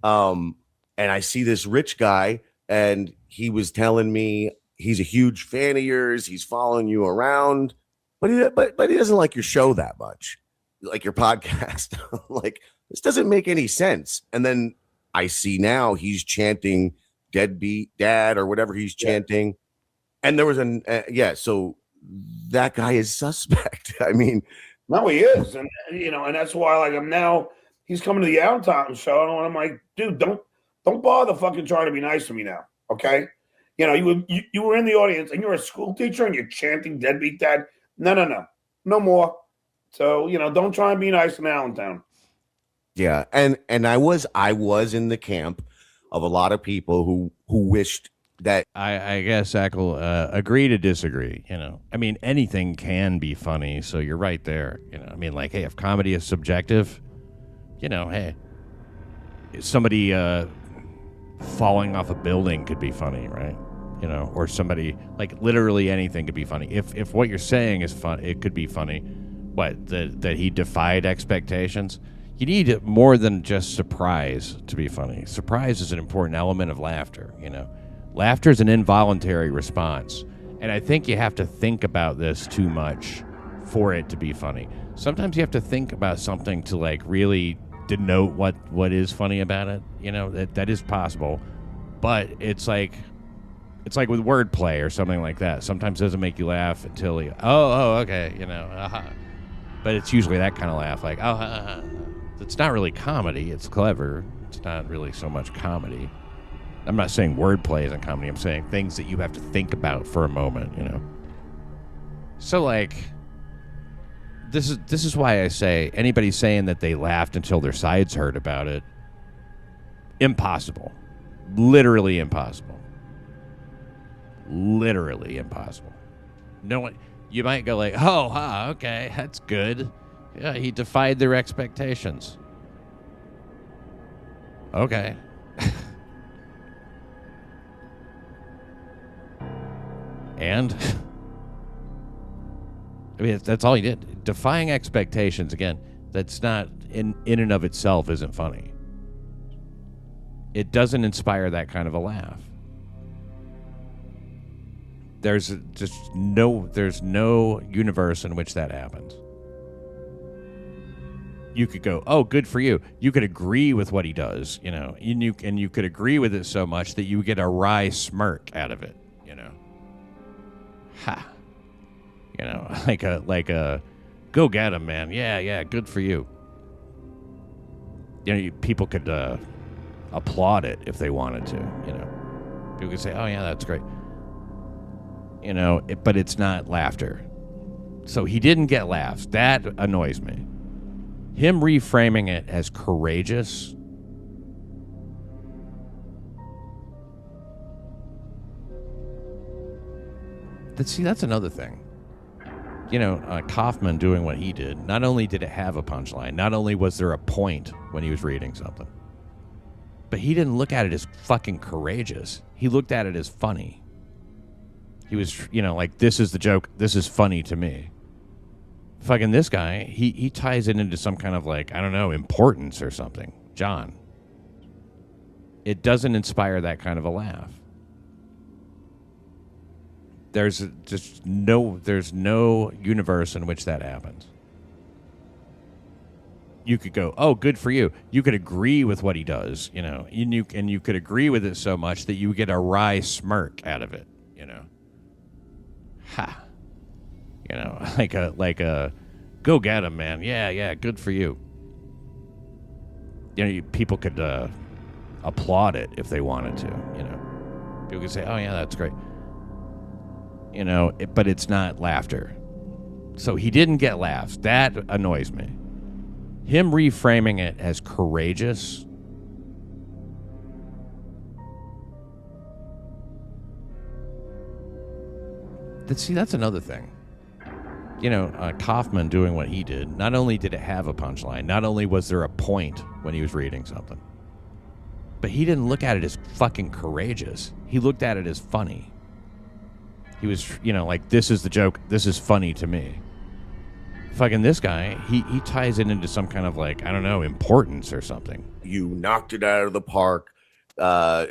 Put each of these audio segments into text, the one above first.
And I see this rich guy, and he was telling me he's a huge fan of yours. He's following you around, but he doesn't like your show that much, like your podcast. Like, this doesn't make any sense. And then I see now he's chanting "deadbeat dad" or whatever he's chanting. And there was so that guy is suspect. I mean, no, he is, and and that's why, like, I'm now. He's coming to the Allentown show, and I'm like, dude, don't bother fucking trying to be nice to me now, okay? You were in the audience, and you're a school teacher, and you're chanting "deadbeat dad." No more. So don't try and be nice in Allentown. Yeah, and I was in the camp of a lot of people who wished that. I guess Ackle agree to disagree. I mean, anything can be funny, so you're right there. I mean, like, hey, if comedy is subjective, hey, somebody falling off a building could be funny, right? Or somebody, like, literally anything could be funny. If what you're saying is fun, it could be funny. What, that he defied expectations? You need more than just surprise to be funny. Surprise is an important element of laughter, Laughter is an involuntary response. And I think you have to think about this too much for it to be funny. Sometimes you have to think about something to, like, really denote what is funny about it. That is possible. But it's like with wordplay or something like that. Sometimes it doesn't make you laugh until you, okay, But it's usually that kind of laugh, like, It's not really comedy. It's clever. It's not really so much comedy. I'm not saying wordplay isn't comedy. I'm saying things that you have to think about for a moment, So, like, this is why I say anybody saying that they laughed until their sides hurt about it, impossible. Literally impossible. Literally impossible. No one. You might go like, okay, that's good. Yeah, he defied their expectations. Okay. And I mean, that's all he did. Defying expectations, again, that's not in and of itself isn't funny. It doesn't inspire that kind of a laugh. There's no universe in which that happens. You could go, oh, good for you. You could agree with what he does, and you could agree with it so much that you get a wry smirk out of it, Ha. Like a go get him, man. Yeah, good for you. People could applaud it if they wanted to, People could say, oh, yeah, that's great. But it's not laughter. So he didn't get laughs. That annoys me. Him reframing it as courageous. That's another thing. Kaufman doing what he did, not only did it have a punchline, not only was there a point when he was reading something, but he didn't look at it as fucking courageous. He looked at it as funny. He was, like, this is the joke. This is funny to me. Fucking this guy, he ties it into some kind of, like, I don't know, importance or something. John. It doesn't inspire that kind of a laugh. There's no universe in which that happens. You could go, oh, good for you. You could agree with what he does, and you could agree with it so much that you get a wry smirk out of it, Ha. Like a go get him, man. Yeah, good for you. People could applaud it if they wanted to, People could say, oh, yeah, that's great. But it's not laughter. So he didn't get laughs. That annoys me. Him reframing it as courageous. That's another thing. Kaufman doing what he did, not only did it have a punchline, not only was there a point when he was reading something, but he didn't look at it as fucking courageous. He looked at it as funny. He was, like, this is the joke. This is funny to me. fucking this guy, he ties it into some kind of like, I don't know, importance or something. You knocked it out of the park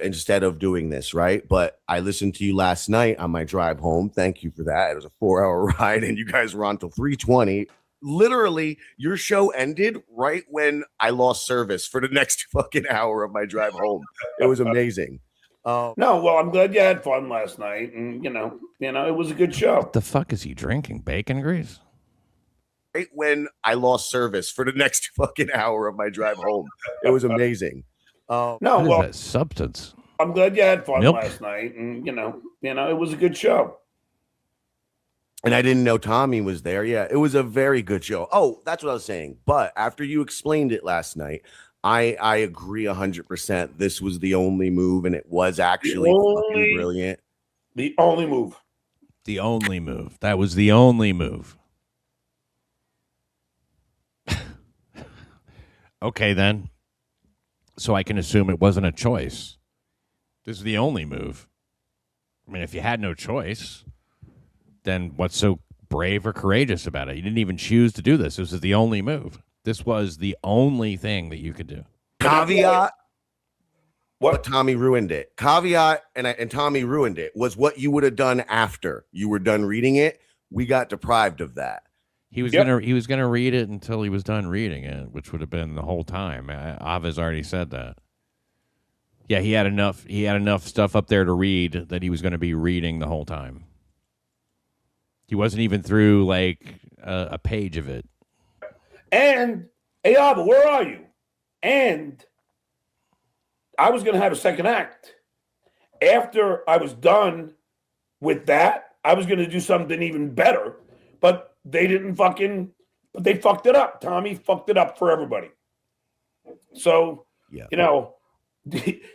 instead of doing this, right? But I listened to you last night on my drive home. Thank you for that. It was a 4-hour ride, and you guys were on till 3:20. Literally, your show ended right when I lost service for the next fucking hour of my drive home. It was amazing. No, well, I'm glad you had fun last night, and you know, it was a good show. What the fuck is he drinking? Bacon grease? Right when I lost service for the next fucking hour of my drive home. It was amazing. No, What is well, that substance? I'm glad you had fun Milk? last night, and you know, it was a good show. And I didn't know Tommy was there. Yeah, it was a very good show. Oh, that's what I was saying. But after you explained it last night, I agree 100%. This was the only move, and it was actually fucking brilliant. The only move. The only move. That was the only move. Okay, then. So I can assume it wasn't a choice. This is the only move. I mean, if you had no choice, then what's so brave or courageous about it? You didn't even choose to do this. This is the only move. This was the only thing that you could do. Caveat. What? But Tommy ruined it. Caveat, and Tommy ruined it, was what you would have done after you were done reading it. We got deprived of that. He was gonna read it until he was done reading it, which would have been the whole time. Ava's already said that. Yeah, he had enough stuff up there to read that he was going to be reading the whole time. He wasn't even through like a page of it. And hey, Ava, where are you? And I was going to have a second act. After I was done with that, I was going to do something even better, but they didn't they fucked it up. Tommy fucked it up for everybody. So, Yeah. you know,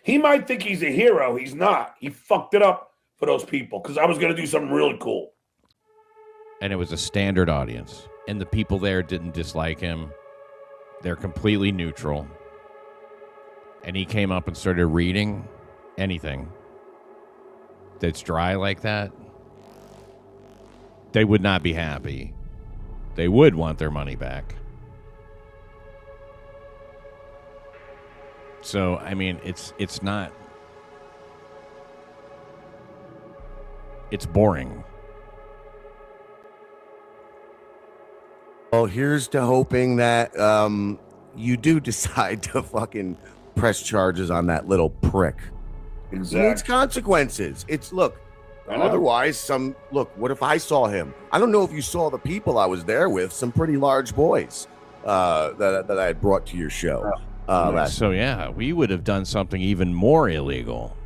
he might think he's a hero. He's not. He fucked it up for those people because I was going to do something really cool. And it was a standard audience. And the people there didn't dislike him. They're completely neutral. And he came up and started reading anything that's dry like that. They would not be happy. They would want their money back. So, I mean, it's not... It's boring. Well, here's to hoping that you do decide to fucking press charges on that little prick. Exactly. It's consequences. It's look. I know. Otherwise, what if I saw him? I don't know if you saw the people I was there with, some pretty large boys that I had brought to your show. So, yeah, we would have done something even more illegal.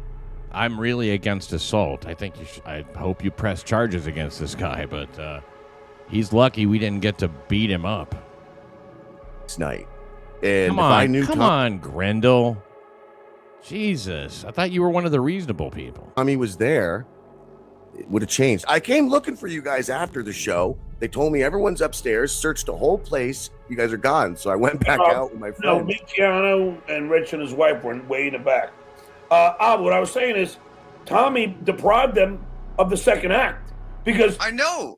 I'm really against assault. I think I hope you press charges against this guy, but he's lucky we didn't get to beat him up. This night. And Come on, Grindle. Jesus, I thought you were one of the reasonable people. Tommy was there, it would have changed. I came looking for you guys after the show. They told me everyone's upstairs, searched the whole place. You guys are gone. So I went back out with my friends. No, me, Keanu, and Rich and his wife were way in the back. What I was saying is Tommy deprived them of the second act because I know.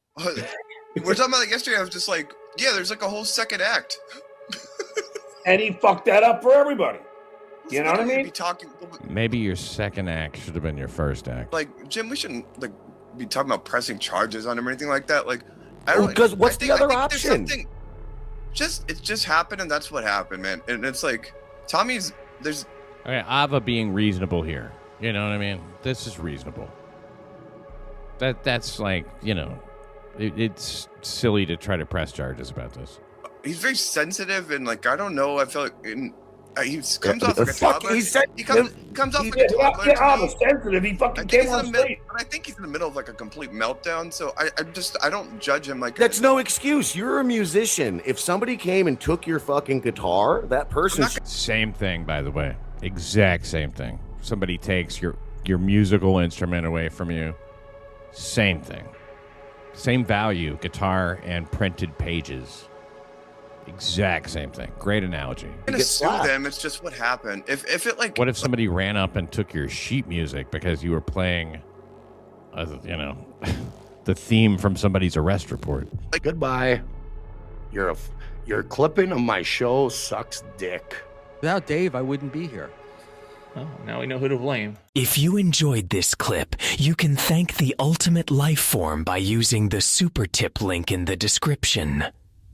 We were talking about it yesterday. I was just like, yeah, there's like a whole second act. and he fucked that up for everybody. You know what I mean? Maybe your second act should have been your first act. Like, Jim, we shouldn't like be talking about pressing charges on him or anything like that. Like, I don't because what's the other option? It just happened, and that's what happened, man. And it's like there's Okay, Ava being reasonable here. You know what I mean? This is reasonable. That's like, you know, it's silly to try to press charges about this. He's very sensitive, and like I don't know. I feel like he comes off like a toddler. He comes off like a toddler. Yeah, I'm sensitive. He fucking came on stage. I think he's in the middle of like a complete meltdown. So I don't judge him like. That's no excuse. You're a musician. If somebody came and took your fucking guitar, that person. Same thing, by the way. Exact same thing. Somebody takes your musical instrument away from you. Same thing. Same value, guitar and printed pages. Exact same thing. Great analogy. I'm gonna sue them. It's just what happened. If it like. What if somebody ran up and took your sheet music because you were playing, you know, the theme from somebody's arrest report? Goodbye. Your clipping of my show sucks dick. Without Dave, I wouldn't be here. Oh, now we know who to blame. If you enjoyed this clip, you can thank the Ultimate Life Form by using the super tip link in the description.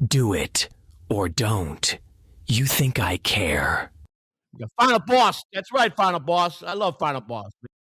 Do it or don't. You think I care. Final Boss. That's right, Final Boss. I love Final Boss.